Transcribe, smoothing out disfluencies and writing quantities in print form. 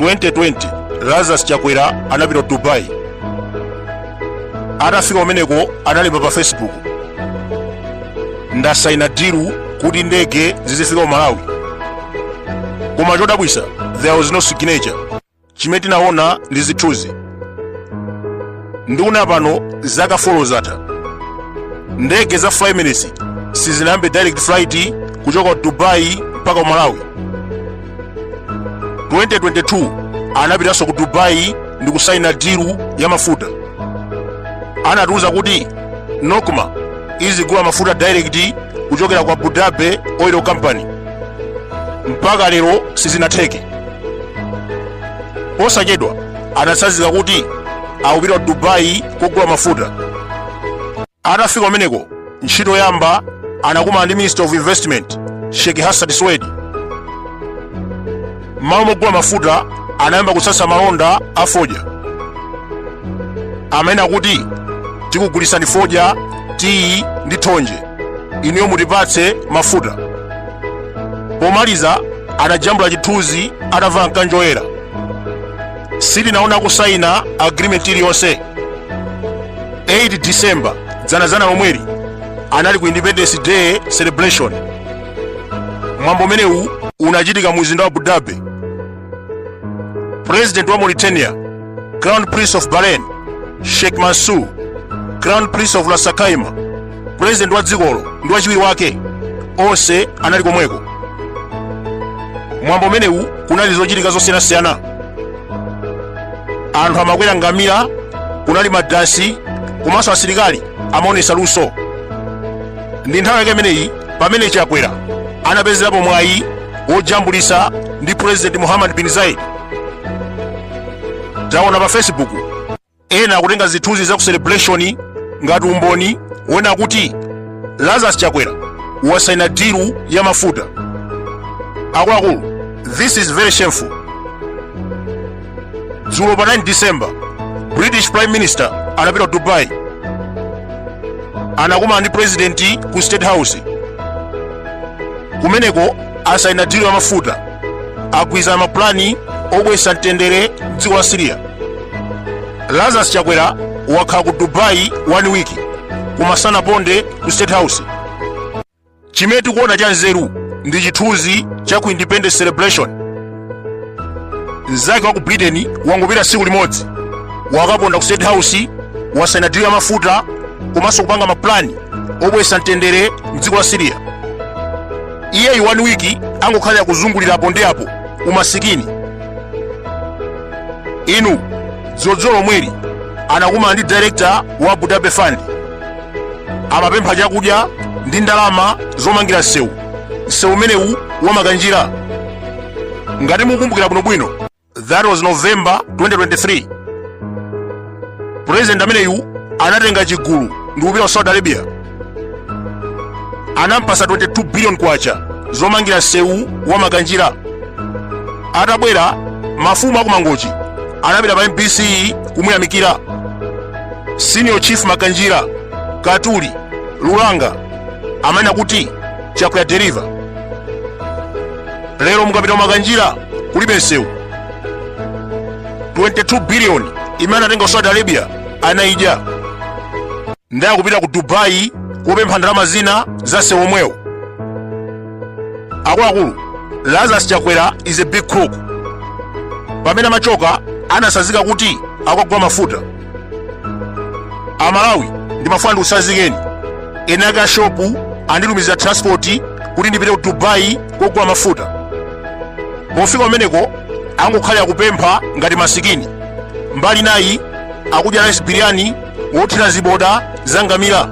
2020 Lazarus Chakwera anapita ku Dubai. Atafika kumeneko analemba pa Facebook, ndasaina diru kuti ndege zizifika ku Malawi. Koma chodabwisa, there was no signature. Chimene tinaona ndi zithunzi. Ndikuona pano zaka 4 zatha. Ndege za Flyminutes sizinayambe direct flight kuchoka ku Dubai mpaka ku Malawi. 2022 anapitanso ku Dubai ndi kusaina diru ya mafuta. Anatiuza kuti Nokma izigula mafuta direct kuchokera kwa Abu Dhabi Oil Company. Mpaka lero sizinatheke. Posachedwa anasazika kuti akupita ku Dubai kugula mafuta. Atafika kumeneko ntchito yamba anakumana ndi Minister of Investment Sheikh Hassan Swedi. Malo mogula mafuta anayamba kusasa malonda a foja. Amene akuti tikugulisani foja, tii ndi thonje, inuyo mutipatse mafuta. Pomaliza anajambula chithunzi atavala mkanjo oyera. Sitinaona kusaina agreement iliyonse. 8 December dzanazana lomweli anali ku Independence Day celebration. Mwambo umenewu unachitika mu mzinda wa Abu Dhabi. President wa Mauritania, Crown Prince of Bahrain Sheikh Mansour, Crown Prince of Ras Al-Khaimah, President wa dzikolo ndi wachiwiri wake onse anali komweko. Mwambo umenewu kunali zochitika zosiyanasiyana. Anthu amakwera ngamira, kunali madansi, komanso asilikali amaonesa luso. Ndi nthawi yake imeneyi pamene Chakwera anapezerapo mwayi wojambulisa ndi President Mohammed bin Zayed. Taona pa Facebook ena akutenga zithunzi za ku celebration ngati umboni wona kuti Lazarus Chakwera wasaina diru ya mafuta. Akuluakulu, this is very shameful. Dzulo pa 9 December, British Prime Minister anapita ku Dubai. Anakumana ndi President ku State House. Kumeneko asaina diru ya mafuta, agwirizana maplani obwesa mtendere dziko la Syria. Lazarus Chakwera wakhala ku Dubai 1 week kumasana ponde ku State House. Chimene tikuona cha nzeru ndi chithunzi cha ku Independence Celebration. Mzake wa ku Britain wangopita siku limodzi wakaponda ku State House wasaina diru ya mafuta komanso kupanga maplani obwesa mtendere mdziko la Syria. Iye 1 week angokhala kuzungulira ponde apo umasikini. Inu dzodzolo mweri anakumana ndi director wa Abu Dhabi Fund. Amapempha chakudya ndi ndalama zomangira nsewu umenewu wamakanjira. Ngati mukumbukira bwinobwino, that was November 2023. President ameneyu anatenga chigulu ndi kupita ku Saudi Arabia. Anampasa 22 billion kwacha zomangira nsewu wamakanjira. Atabwera mafumu akumangochi anapita pa MPC kumuyamikira. Senior Chief Makanjira, Katuli, Lulanga amene akuti Chakwera deliver. Lero mukapita Makanjira kulibe nsewu. 22 billion imene anatenga Saudi Arabia anaidya. Ndaya kupita ku Dubai kupempha ndalama zina za nsewu omwewo. Akuluakulu, Lazarus Chakwera is a big crook. Pamene amachoka anasazika kuti akagula mafuta. Amalawi ndi mafuna usazikeni. Enaka shopu andilumizira transport kuti ndipite ku Dubai kugula mafuta. Pofika kumeneko angokhala kupempha ngati masikini. Mbali nayi akudya rice biryani wothira ziboda za ngamira.